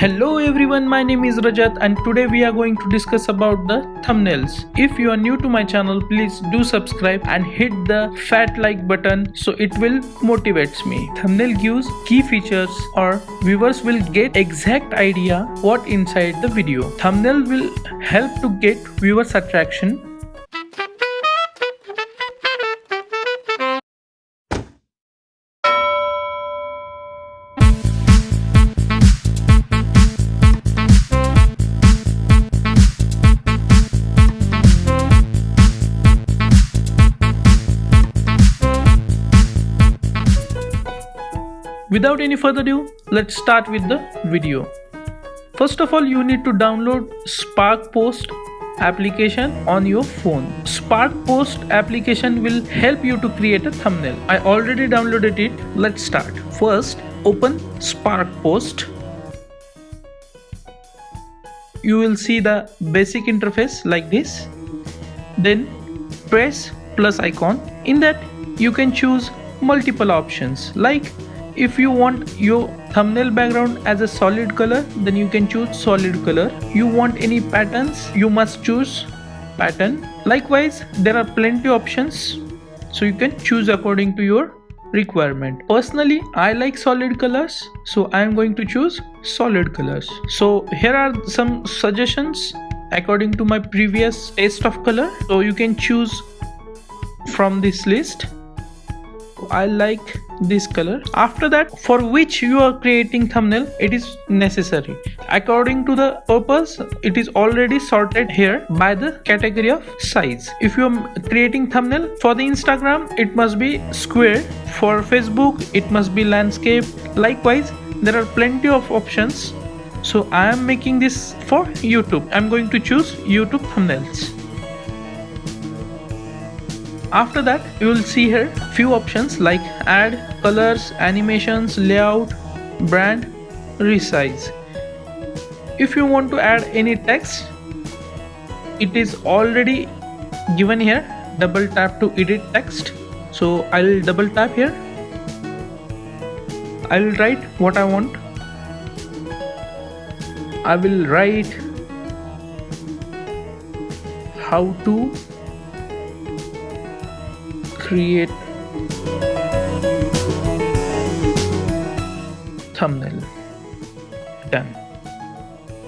Hello everyone, my name is Rajat and today we are going to discuss about the thumbnails. If you are new to my channel, please do subscribe and hit the fat like button so it will motivates me. Thumbnail gives key features or viewers will get exact idea what inside the video. Thumbnail will help to get viewers attraction. Without any further ado, let's start with the video. First of all, you need to download Spark Post application on your phone. Spark Post application will help you to create a thumbnail. I already downloaded it. Let's start. First, open Spark Post. You will see the basic interface like this. Then press plus icon. In that, you can choose multiple options like if you want your thumbnail background as a solid color, then you can choose solid color. You want any patterns, you must choose pattern. Likewise, there are plenty options, so you can choose according to your requirement. Personally, I like solid colors, so I am going to choose solid colors. So here are some suggestions according to my previous taste of color, so you can choose from this list. I like this color. After that, for which you are creating thumbnail, it is necessary. According to the purpose, it is already sorted here by the category of size. If you are creating thumbnail for the Instagram, it must be square. For Facebook, it must be landscape. Likewise, there are plenty of options. So I am making this for YouTube. I am going to choose YouTube thumbnails. After that, you will see here few options like add, colors, animations, layout, brand, resize. If you want to add any text, it is already given here. Double tap to edit text. So I will double tap here. I will write what I want. I will write how to create thumbnail. Done.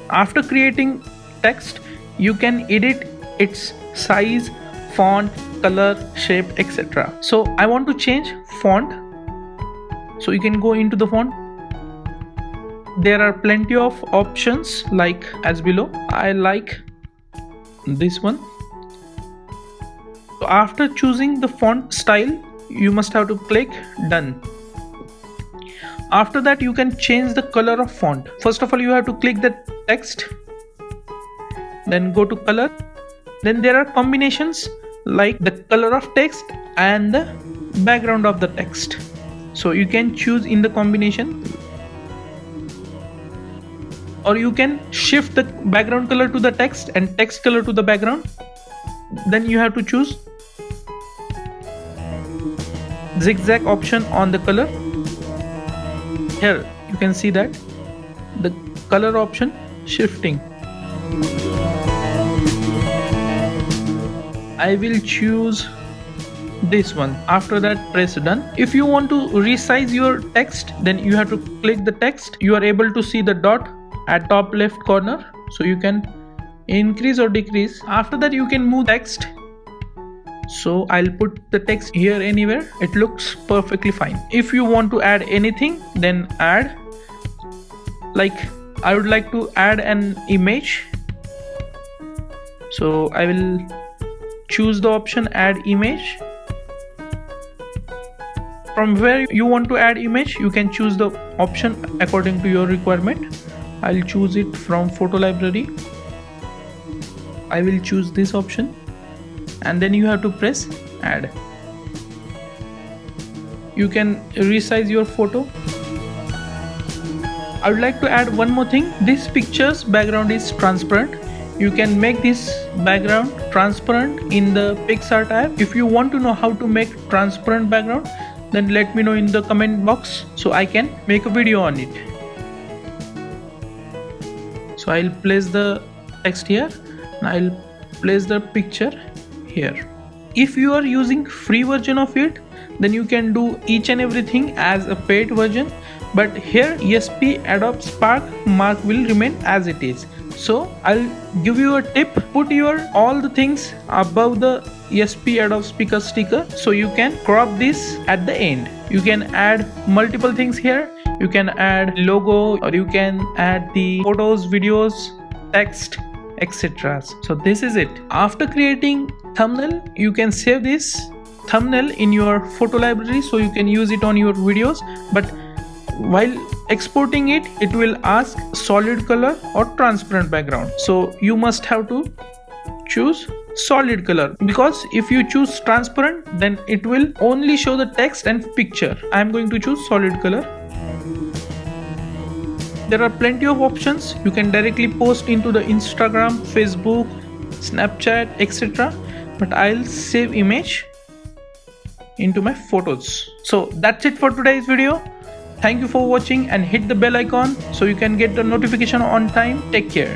After creating text, you can edit its size, font, color, shape, etc. So I want to change font, so you can go into the font. There are plenty of options like as below. I like this one. So after choosing the font style, you must have to click done. After that, you can change the color of font. First of all, you have to click the text, then go to color. Then there are combinations like the color of text and the background of the text. So you can choose in the combination, or you can shift the background color to the text and text color to the background. Then you have to choose zigzag option on the color. Here you can see that the color option shifting. I will choose this one. After that, press done. If you want to resize your text, then you have to click the text. You are able to see the dot at top left corner, so you can increase or decrease. After that, you can move text. So I'll put the text here anywhere. It looks perfectly fine. If you want to add anything, then add. Like I would like to add an image, so I will choose the option add image. From where you want to add image, you can choose the option according to your requirement. I'll choose it from photo library. I will choose this option, and then you have to press add. You can resize your photo. I would like to add one more thing. This picture's background is transparent. You can make this background transparent in the Pixar tab. If you want to know how to make transparent background, then let me know in the comment box so I can make a video on it. So I'll place the text here and I'll place the picture here. If you are using free version of it, then you can do each and everything as a paid version, but here ESP Adobe Spark mark will remain as it is. So I'll give you a tip: put your all the things above the ESP Adobe speaker sticker, so you can crop this at the end. You can add multiple things here. You can add logo, or you can add the photos, videos, text, etc. So this is it. After creating thumbnail, you can save this thumbnail in your photo library so you can use it on your videos, but while exporting it, it will ask solid color or transparent background. So you must have to choose solid color, because if you choose transparent, then it will only show the text and picture. I am going to choose solid color. There are plenty of options. You can directly post into the Instagram, Facebook, Snapchat, etc. But I'll save image into my photos. So that's it for today's video. Thank you for watching, and hit the bell icon so you can get the notification on time. Take care.